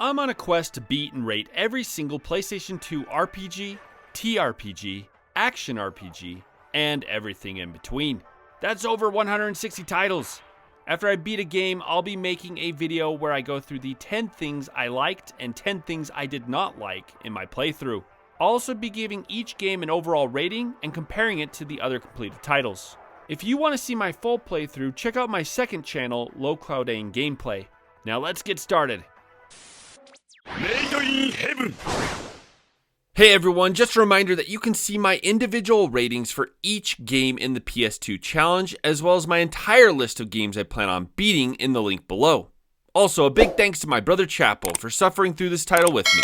I'm on a quest to beat and rate every single PlayStation 2 RPG, TRPG, action RPG, and everything in between. That's over 160 titles. After I beat a game, I'll be making a video where I go through the 10 things I liked and 10 things I did not like in my playthrough. I'll also be giving each game an overall rating and comparing it to the other completed titles. If you want to see my full playthrough, check out my second channel, Low Cloud Aim Gameplay. Now let's get started. Made in heaven. Hey everyone, just a reminder that you can see my individual ratings for each game in the PS2 Challenge, as well as my entire list of games I plan on beating in the link below. Also, a big thanks to my brother Chapo for suffering through this title with me.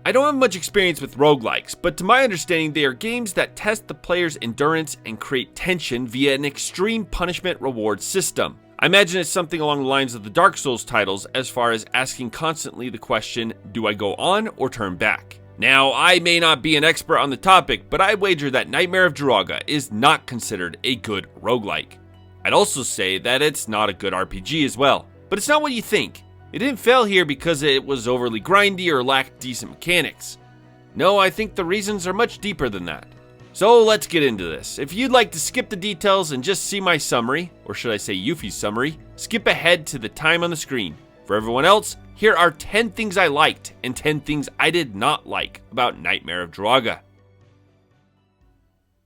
I don't have much experience with roguelikes, but to my understanding they are games that test the player's endurance and create tension via an extreme punishment reward system. I imagine it's something along the lines of the Dark Souls titles as far as asking constantly the question, do I go on or turn back? Now, I may not be an expert on the topic, but I wager that Nightmare of Druaga is not considered a good roguelike. I'd also say that it's not a good RPG as well, but it's not what you think. It didn't fail here because it was overly grindy or lacked decent mechanics. No, I think the reasons are much deeper than that. So let's get into this. If you'd like to skip the details and just see my summary, or should I say Yuffie's summary, skip ahead to the time on the screen. For everyone else, here are 10 things I liked and 10 things I did not like about Nightmare of Druaga.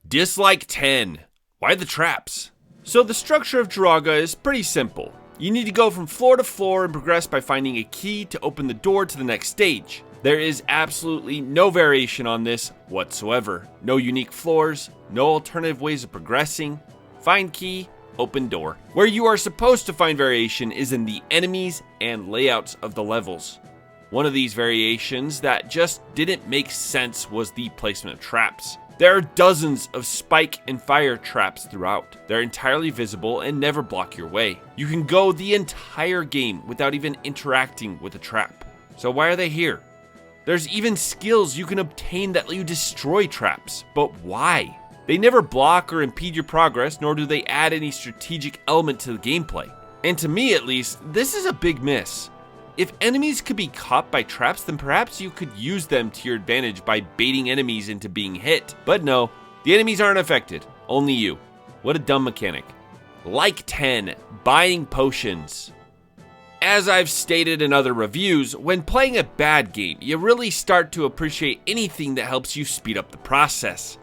Dislike 10. Why the traps? So the structure of Druaga is pretty simple. You need to go from floor to floor and progress by finding a key to open the door to the next stage. There is absolutely no variation on this whatsoever. No unique floors, no alternative ways of progressing. Find key, open door. Where you are supposed to find variation is in the enemies and layouts of the levels. One of these variations that just didn't make sense was the placement of traps. There are dozens of spike and fire traps throughout. They're entirely visible and never block your way. You can go the entire game without even interacting with a trap. So why are they here? There's even skills you can obtain that let you destroy traps, but why? They never block or impede your progress, nor do they add any strategic element to the gameplay. And to me at least, this is a big miss. If enemies could be caught by traps, then perhaps you could use them to your advantage by baiting enemies into being hit. But no, the enemies aren't affected, only you. What a dumb mechanic. Like 10, buying potions. As I've stated in other reviews, when playing a bad game, you really start to appreciate anything that helps you speed up the process.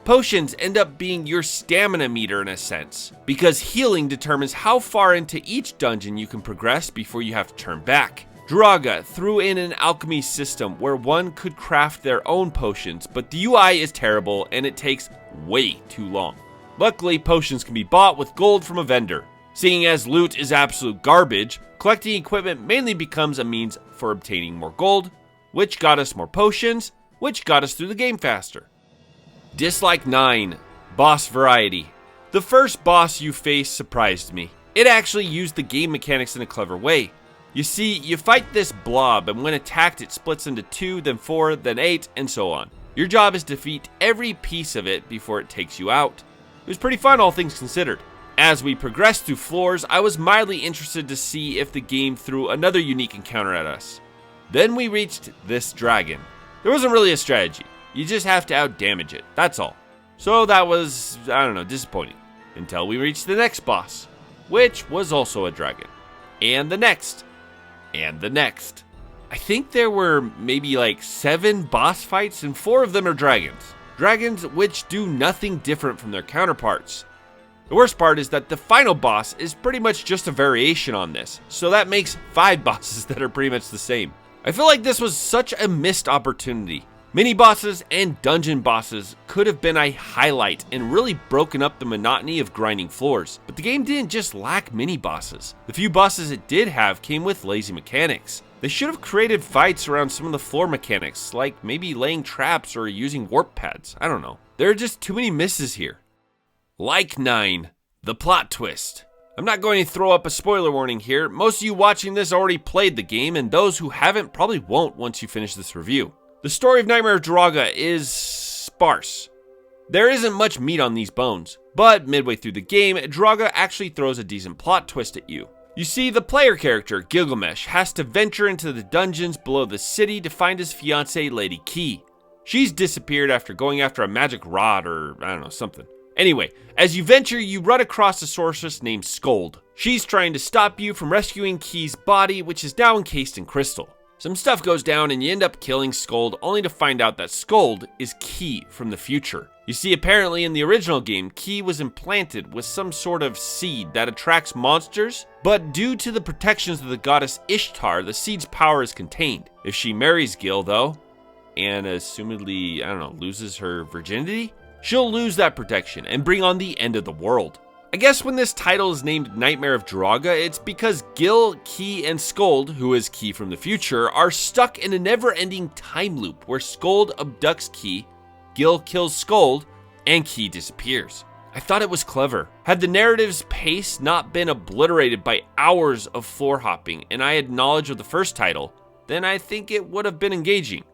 Potions end up being your stamina meter in a sense, because healing determines how far into each dungeon you can progress before you have to turn back. Druaga threw in an alchemy system where one could craft their own potions, but the UI is terrible and it takes way too long. Luckily, potions can be bought with gold from a vendor. Seeing as loot is absolute garbage, collecting equipment mainly becomes a means for obtaining more gold, which got us more potions, which got us through the game faster. Dislike 9. Boss variety. The first boss you face surprised me. It actually used the game mechanics in a clever way. You see, you fight this blob, and when attacked it splits into 2, then 4, then 8, and so on. Your job is to defeat every piece of it before it takes you out. It was pretty fun, all things considered. As we progressed through floors, I was mildly interested to see if the game threw another unique encounter at us. Then we reached this dragon. There wasn't really a strategy. You just have to outdamage it, that's all. So that was, disappointing. Until we reached the next boss, which was also a dragon. And the next. And the next. I think there were maybe like 7 boss fights and 4 of them are dragons. Dragons which do nothing different from their counterparts. The worst part is that the final boss is pretty much just a variation on this, so that makes 5 bosses that are pretty much the same. I feel like this was such a missed opportunity. Mini bosses and dungeon bosses could have been a highlight and really broken up the monotony of grinding floors, but the game didn't just lack mini bosses. The few bosses it did have came with lazy mechanics. They should have created fights around some of the floor mechanics, like maybe laying traps or using warp pads, I don't know. There are just too many misses here. Like 9. The plot twist. I'm not going to throw up a spoiler warning here. Most of you watching this already played the game, and those who haven't probably won't once you finish this review. The story of Nightmare of Druaga is sparse. There isn't much meat on these bones, but midway through the game, Druaga actually throws a decent plot twist at you. You see, the player character, Gilgamesh, has to venture into the dungeons below the city to find his fiancée, Lady Key. She's disappeared after going after a magic rod or, I don't know, something. Anyway, as you venture, you run across a sorceress named Scold. She's trying to stop you from rescuing Key's body, which is now encased in crystal. Some stuff goes down and you end up killing Scold, only to find out that Scold is Key from the future. You see, apparently in the original game, Key was implanted with some sort of seed that attracts monsters, but due to the protections of the goddess Ishtar, the seed's power is contained. If she marries Gil, though, and assumedly, loses her virginity, she'll lose that protection and bring on the end of the world. I guess when this title is named Nightmare of Druaga, it's because Gil, Key, and Scold, who is Key from the future, are stuck in a never-ending time loop where Scold abducts Key, Gil kills Scold, and Key disappears. I thought it was clever. Had the narrative's pace not been obliterated by hours of floor hopping and I had knowledge of the first title, then I think it would have been engaging.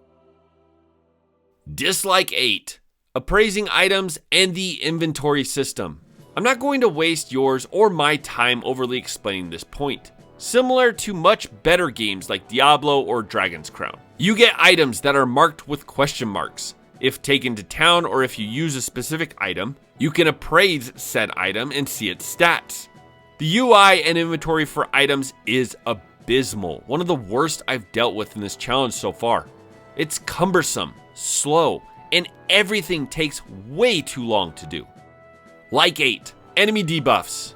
Dislike 8. Appraising items and the inventory system. I'm not going to waste yours or my time overly explaining this point. Similar to much better games like Diablo or Dragon's Crown, you get items that are marked with question marks. If taken to town or if you use a specific item, you can appraise said item and see its stats. The UI and inventory for items is abysmal, one of the worst I've dealt with in this challenge so far. It's cumbersome, slow, and everything takes way too long to do. Like 8, enemy debuffs.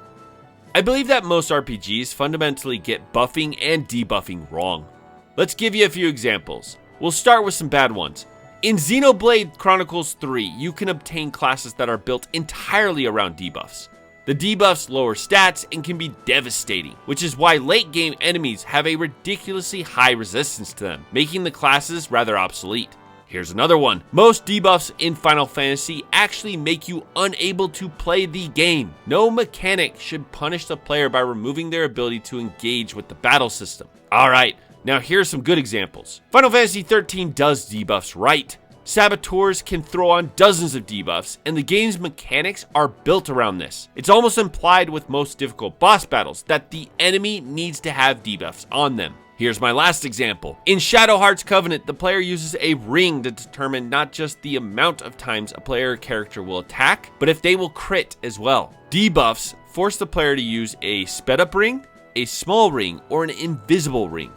I believe that most RPGs fundamentally get buffing and debuffing wrong. Let's give you a few examples. We'll start with some bad ones. In Xenoblade Chronicles 3, you can obtain classes that are built entirely around debuffs. The debuffs lower stats and can be devastating, which is why late game enemies have a ridiculously high resistance to them, making the classes rather obsolete. Here's another one. Most debuffs in Final Fantasy actually make you unable to play the game. No mechanic should punish the player by removing their ability to engage with the battle system. Alright, now here's some good examples. Final Fantasy 13 does debuffs right. Saboteurs can throw on dozens of debuffs, and the game's mechanics are built around this. It's almost implied with most difficult boss battles that the enemy needs to have debuffs on them. Here's my last example. In Shadow Hearts Covenant, the player uses a ring to determine not just the amount of times a player character will attack, but if they will crit as well. Debuffs force the player to use a sped up ring, a small ring, or an invisible ring.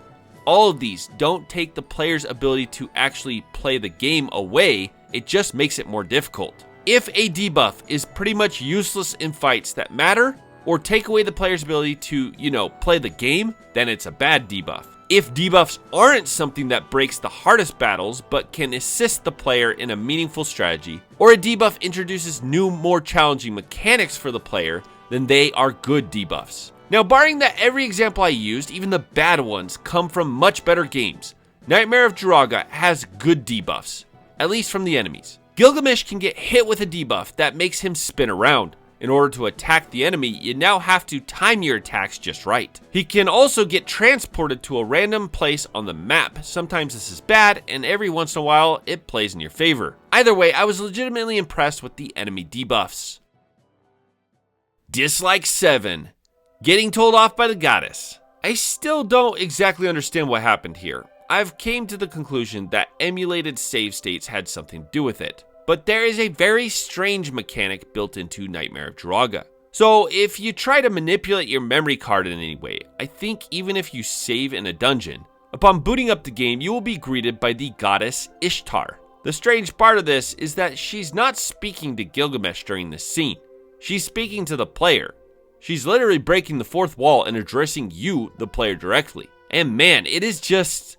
All of these don't take the player's ability to actually play the game away, it just makes it more difficult. If a debuff is pretty much useless in fights that matter, or take away the player's ability to, play the game, then it's a bad debuff. If debuffs aren't something that breaks the hardest battles, but can assist the player in a meaningful strategy, or a debuff introduces new, more challenging mechanics for the player, then they are good debuffs. Now, barring that every example I used, even the bad ones, come from much better games, Nightmare of Druaga has good debuffs, at least from the enemies. Gilgamesh can get hit with a debuff that makes him spin around. In order to attack the enemy, you now have to time your attacks just right. He can also get transported to a random place on the map. Sometimes this is bad, and every once in a while, it plays in your favor. Either way, I was legitimately impressed with the enemy debuffs. Dislike 7. Getting told off by the goddess. I still don't exactly understand what happened here. I've came to the conclusion that emulated save states had something to do with it. But there is a very strange mechanic built into Nightmare of Druaga. So if you try to manipulate your memory card in any way, I think even if you save in a dungeon, upon booting up the game, you will be greeted by the goddess Ishtar. The strange part of this is that she's not speaking to Gilgamesh during this scene. She's speaking to the player. She's literally breaking the fourth wall and addressing you, the player, directly. And man, it is just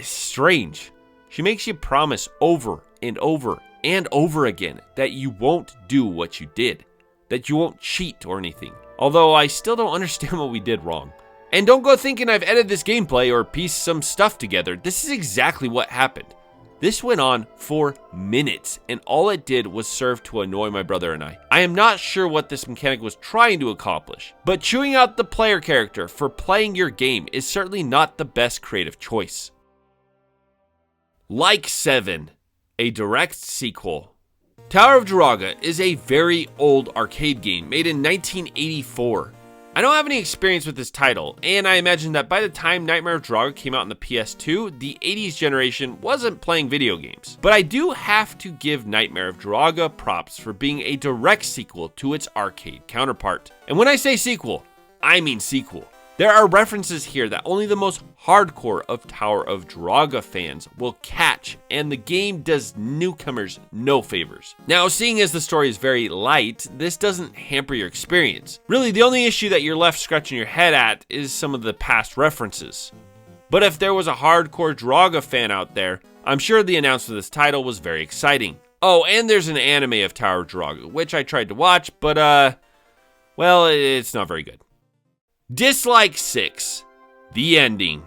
strange. She makes you promise over and over and over again that you won't do what you did, that you won't cheat or anything. Although I still don't understand what we did wrong. And don't go thinking I've edited this gameplay or pieced some stuff together. This is exactly what happened. This went on for minutes, and all it did was serve to annoy my brother and I. I am not sure what this mechanic was trying to accomplish, but chewing out the player character for playing your game is certainly not the best creative choice. Like 7. A direct sequel. Tower of Druaga is a very old arcade game made in 1984. I don't have any experience with this title, and I imagine that by the time Nightmare of Druaga came out on the PS2, the 80s generation wasn't playing video games. But I do have to give Nightmare of Druaga props for being a direct sequel to its arcade counterpart. And when I say sequel, I mean sequel. There are references here that only the most hardcore of Tower of Druaga fans will catch, and the game does newcomers no favors. Now, seeing as the story is very light, this doesn't hamper your experience. Really, the only issue that you're left scratching your head at is some of the past references. But if there was a hardcore Druaga fan out there, I'm sure the announcement of this title was very exciting. Oh, and there's an anime of Tower of Druaga, which I tried to watch, but well, it's not very good. Dislike 6. The ending.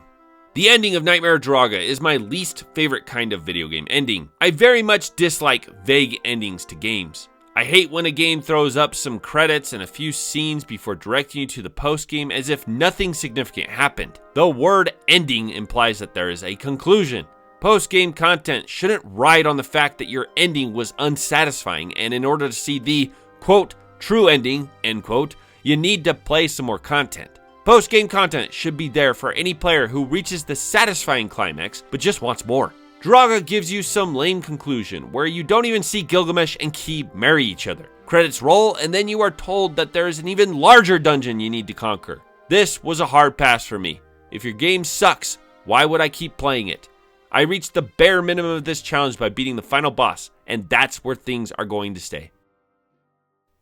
The ending of Nightmare of Druaga is my least favorite kind of video game ending. I very much dislike vague endings to games. I hate when a game throws up some credits and a few scenes before directing you to the post-game as if nothing significant happened. The word ending implies that there is a conclusion. Post-game content shouldn't ride on the fact that your ending was unsatisfying, and in order to see the, quote, true ending, end quote, you need to play some more content. Post-game content should be there for any player who reaches the satisfying climax but just wants more. Druaga gives you some lame conclusion where you don't even see Gilgamesh and Ki marry each other. Credits roll and then you are told that there is an even larger dungeon you need to conquer. This was a hard pass for me. If your game sucks, why would I keep playing it? I reached the bare minimum of this challenge by beating the final boss, and that's where things are going to stay.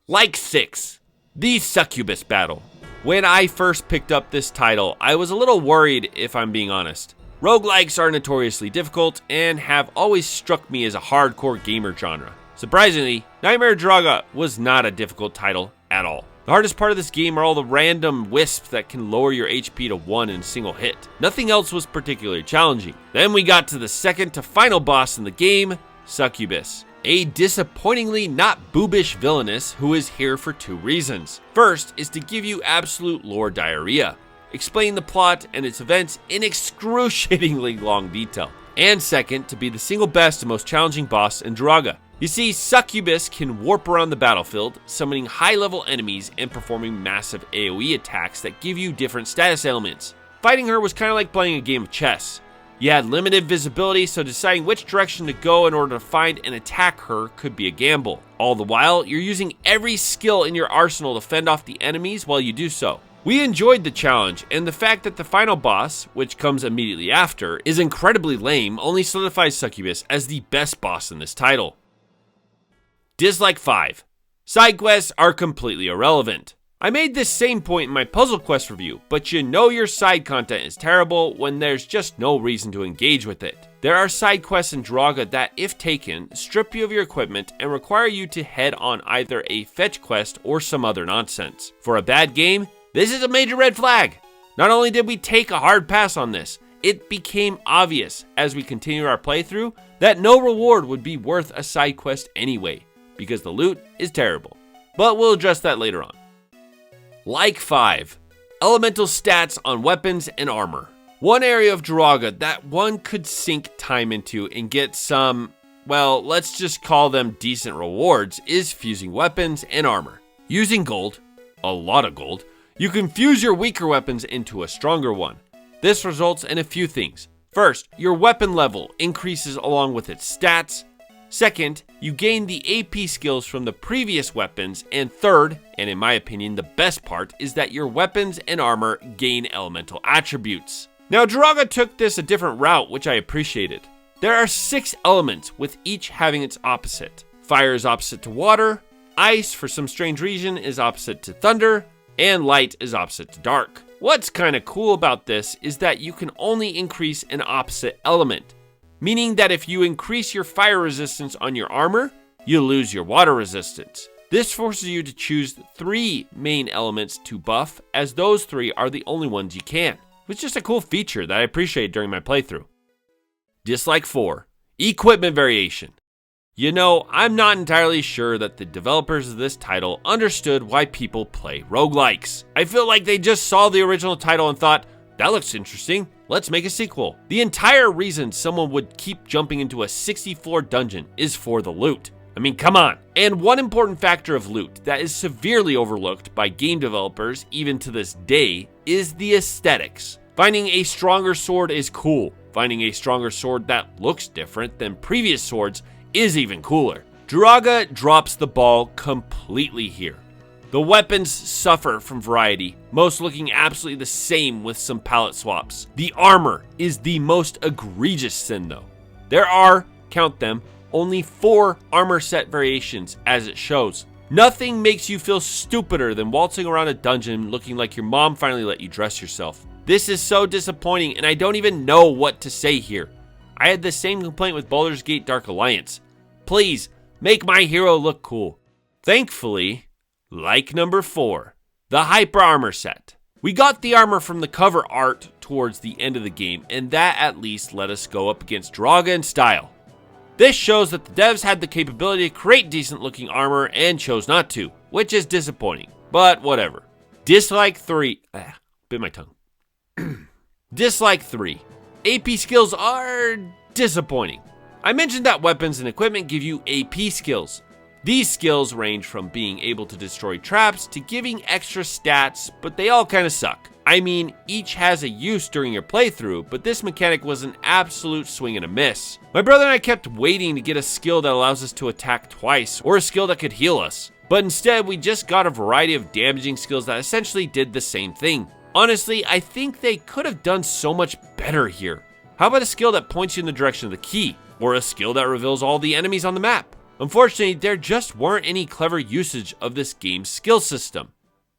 Like 6. The Succubus Battle. When I first picked up this title, I was a little worried if I'm being honest. Roguelikes are notoriously difficult and have always struck me as a hardcore gamer genre. Surprisingly, Nightmare of Druaga was not a difficult title at all. The hardest part of this game are all the random wisps that can lower your HP to 1 in a single hit. Nothing else was particularly challenging. Then we got to the second to final boss in the game, Succubus. A disappointingly not boobish villainess who is here for 2 reasons. First is to give you absolute lore diarrhea, explain the plot and its events in excruciatingly long detail. And second, to be the single best and most challenging boss in Druaga. You see, Succubus can warp around the battlefield, summoning high-level enemies and performing massive AoE attacks that give you different status elements. Fighting her was kind of like playing a game of chess. You had limited visibility, so deciding which direction to go in order to find and attack her could be a gamble. All the while, you're using every skill in your arsenal to fend off the enemies while you do so. We enjoyed the challenge, and the fact that the final boss, which comes immediately after, is incredibly lame only solidifies Succubus as the best boss in this title. Dislike 5. Side quests are completely irrelevant. I made this same point in my Puzzle Quest review, but you know your side content is terrible when there's just no reason to engage with it. There are side quests in Druaga that, if taken, strip you of your equipment and require you to head on either a fetch quest or some other nonsense. For a bad game, this is a major red flag. Not only did we take a hard pass on this, it became obvious as we continued our playthrough that no reward would be worth a side quest anyway, because the loot is terrible. But we'll address that later on. Like 5. Elemental stats on weapons and armor. One area of Druaga that one could sink time into and get some, well, let's just call them decent rewards, is fusing weapons and armor. Using gold, a lot of gold, you can fuse your weaker weapons into a stronger one. This results in a few things. First, your weapon level increases along with its stats. Second, you gain the AP skills from the previous weapons, and third, and in my opinion the best part, is that your weapons and armor gain elemental attributes. Now Druaga took this a different route, which I appreciated. There are 6 elements, with each having its opposite. Fire is opposite to water, ice for some strange reason is opposite to thunder, and light is opposite to dark. What's kinda cool about this is that you can only increase an opposite element, meaning that if you increase your fire resistance on your armor, you lose your water resistance. This forces you to choose 3 main elements to buff, as those 3 are the only ones you can. It's just a cool feature that I appreciated during my playthrough. Dislike 4. Equipment variation. You know, I'm not entirely sure that the developers of this title understood why people play roguelikes. I feel like they just saw the original title and thought, that looks interesting, let's make a sequel. The entire reason someone would keep jumping into a 60-floor dungeon is for the loot. I mean, come on. And one important factor of loot that is severely overlooked by game developers even to this day is the aesthetics. Finding a stronger sword is cool. Finding a stronger sword that looks different than previous swords is even cooler. Druaga drops the ball completely here. The weapons suffer from variety, most looking absolutely the same with some palette swaps. The armor is the most egregious sin though. There are, count them, only 4 armor set variations as it shows. Nothing makes you feel stupider than waltzing around a dungeon looking like your mom finally let you dress yourself. This is so disappointing and I don't even know what to say here. I had the same complaint with Baldur's Gate Dark Alliance. Please, make my hero look cool. Thankfully, like number 4, the Hyper Armor set. We got the armor from the cover art towards the end of the game, and that at least let us go up against Druaga in style. This shows that the devs had the capability to create decent looking armor and chose not to, which is disappointing, but whatever. Dislike 3, bit my tongue. Dislike 3, AP skills are disappointing. I mentioned that weapons and equipment give you AP skills. These skills range from being able to destroy traps to giving extra stats, but they all kind of suck. I mean, each has a use during your playthrough, but this mechanic was an absolute swing and a miss. My brother and I kept waiting to get a skill that allows us to attack twice, or a skill that could heal us. But instead, we just got a variety of damaging skills that essentially did the same thing. Honestly, I think they could have done so much better here. How about a skill that points you in the direction of the key, or a skill that reveals all the enemies on the map? Unfortunately, there just weren't any clever usage of this game's skill system.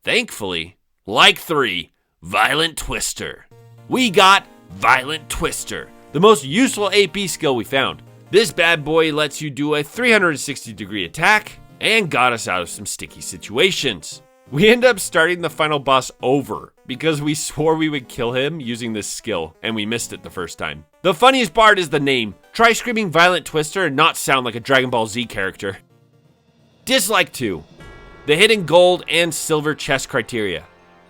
Thankfully, like 3, Violent Twister. We got Violent Twister, the most useful AP skill we found. This bad boy lets you do a 360-degree attack and got us out of some sticky situations. We end up starting the final boss over because we swore we would kill him using this skill and we missed it the first time. The funniest part is the name. Try screaming Violent Twister and not sound like a Dragon Ball Z character. Dislike 2, the hidden gold and silver chest criteria.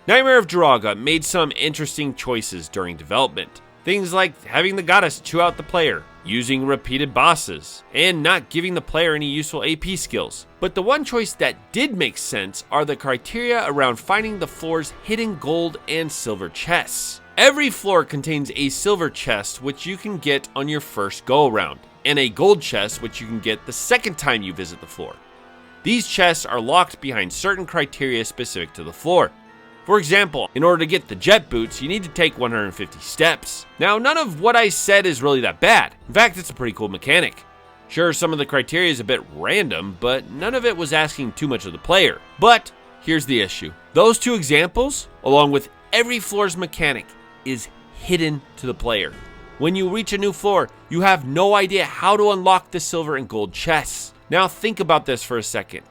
Nightmare of Druaga made some interesting choices during development. Things like having the goddess chew out the player, using repeated bosses, and not giving the player any useful AP skills. But the one choice that did make sense are the criteria around finding the floor's hidden gold and silver chests. Every floor contains a silver chest which you can get on your first go around, and a gold chest which you can get the second time you visit the floor. These chests are locked behind certain criteria specific to the floor. For example, in order to get the jet boots, you need to take 150 steps. Now, none of what I said is really that bad. In fact, it's a pretty cool mechanic. Sure, some of the criteria is a bit random, but none of it was asking too much of the player. But here's the issue. Those 2 examples, along with every floor's mechanic, is hidden to the player. When you reach a new floor, you have no idea how to unlock the silver and gold chests. Now think about this for a second.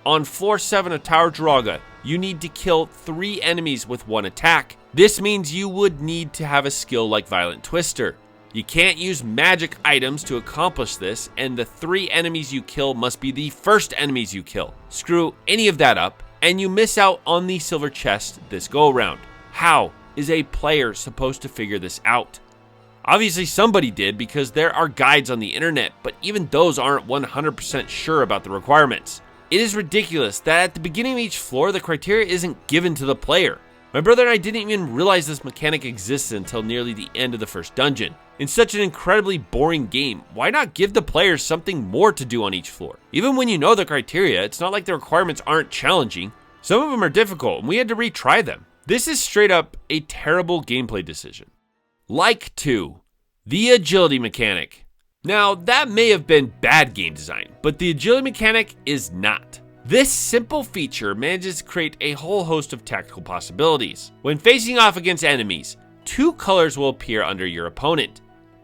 On floor 7 of Tower Druaga, you need to kill 3 enemies with 1 attack. This means you would need to have a skill like Violent Twister. You can't use magic items to accomplish this, and the 3 enemies you kill must be the first enemies you kill. Screw any of that up, and you miss out on the silver chest this go around. How is a player supposed to figure this out? Obviously somebody did because there are guides on the internet, but even those aren't 100% sure about the requirements. It is ridiculous that at the beginning of each floor, the criteria isn't given to the player. My brother and I didn't even realize this mechanic existed until nearly the end of the first dungeon. In such an incredibly boring game, why not give the players something more to do on each floor? Even when you know the criteria, it's not like the requirements aren't challenging. Some of them are difficult, and we had to retry them. This is straight up a terrible gameplay decision. Like 2, the agility mechanic. Now, that may have been bad game design, but the agility mechanic is not. This simple feature manages to create a whole host of tactical possibilities. When facing off against enemies, 2 colors will appear under your opponent.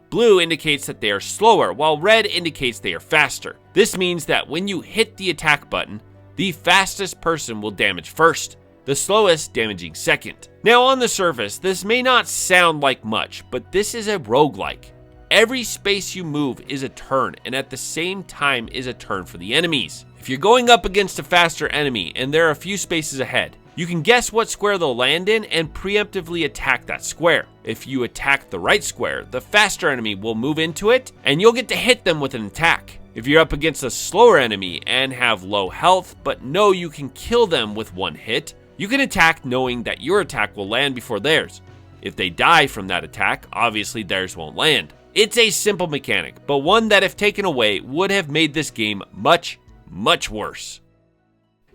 Blue indicates that they are slower, while red indicates they are faster. This means that when you hit the attack button, the fastest person will damage first, the slowest damaging second. Now, on the surface, this may not sound like much, but this is a roguelike. Every space you move is a turn, and at the same time is a turn for the enemies. If you're going up against a faster enemy and there are a few spaces ahead, You can guess what square they'll land in and preemptively attack that square. If you attack the right square, the faster enemy will move into it, and you'll get to hit them with an attack. If you're up against a slower enemy and have low health, but know you can kill them with one hit, you can attack knowing that your attack will land before theirs. If they die from that attack, obviously theirs won't land. It's a simple mechanic, but one that if taken away would have made this game much, much worse.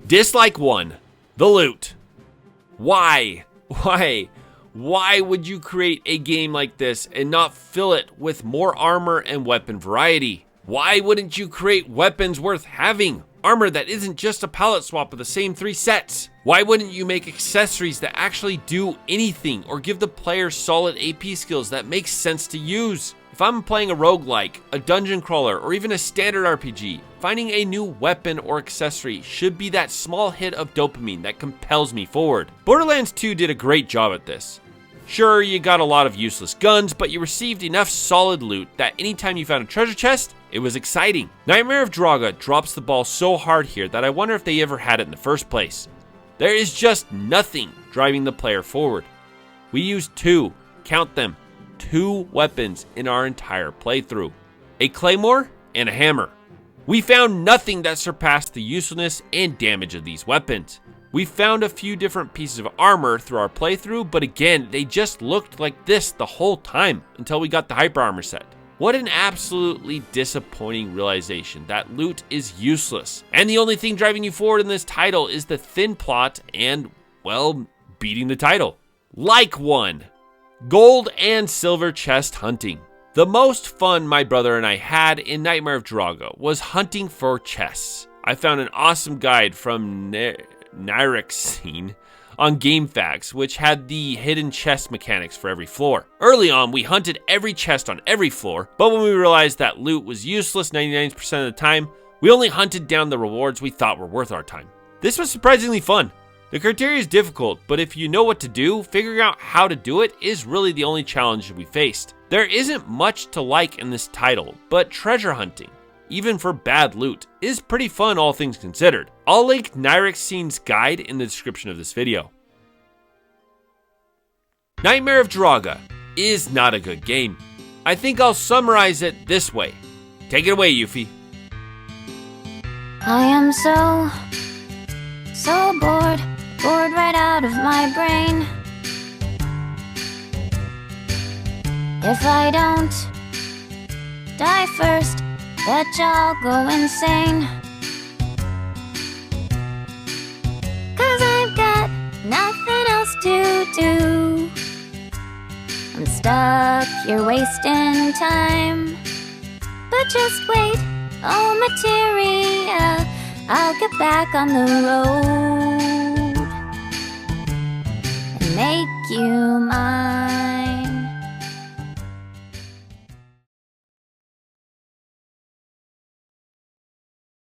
Dislike 1. The loot. Why? Why would you create a game like this and not fill it with more armor and weapon variety? Why wouldn't you create weapons worth having? Armor that isn't just a palette swap of the same 3 sets? Why wouldn't you make accessories that actually do anything or give the player solid AP skills that make sense to use? If I'm playing a roguelike, a dungeon crawler, or even a standard RPG, finding a new weapon or accessory should be that small hit of dopamine that compels me forward. Borderlands 2 did a great job at this. Sure, you got a lot of useless guns, but you received enough solid loot that anytime you found a treasure chest, it was exciting. Nightmare of Druaga drops the ball so hard here that I wonder if they ever had it in the first place. There is just nothing driving the player forward. We used 2, count them, 2 weapons in our entire playthrough. A claymore and a hammer. We found nothing that surpassed the usefulness and damage of these weapons. We found a few different pieces of armor through our playthrough, but again, they just looked like this the whole time until we got the hyper armor set. What an absolutely disappointing realization that loot is useless. And the only thing driving you forward in this title is the thin plot and, well, beating the title. Like 1. Gold and silver chest hunting. The most fun my brother and I had in Nightmare of Druaga was hunting for chests. I found an awesome guide from Nyrexine on GameFAQs, which had the hidden chest mechanics for every floor. Early on, we hunted every chest on every floor, but when we realized that loot was useless 99% of the time, we only hunted down the rewards we thought were worth our time. This was surprisingly fun. The criteria is difficult, but if you know what to do, figuring out how to do it is really the only challenge we faced. There isn't much to like in this title, but treasure hunting, even for bad loot, is pretty fun all things considered. I'll link Nyrexine's guide in the description of this video. Nightmare of Druaga is not a good game. I think I'll summarize it this way. Take it away, Yuffie. I am so bored right out of my brain. If I don't die first, bet y'all go insane. 'Cause I've got nothing else to do. I'm stuck here wasting time. But just wait, oh materia, I'll get back on the road and make you mine.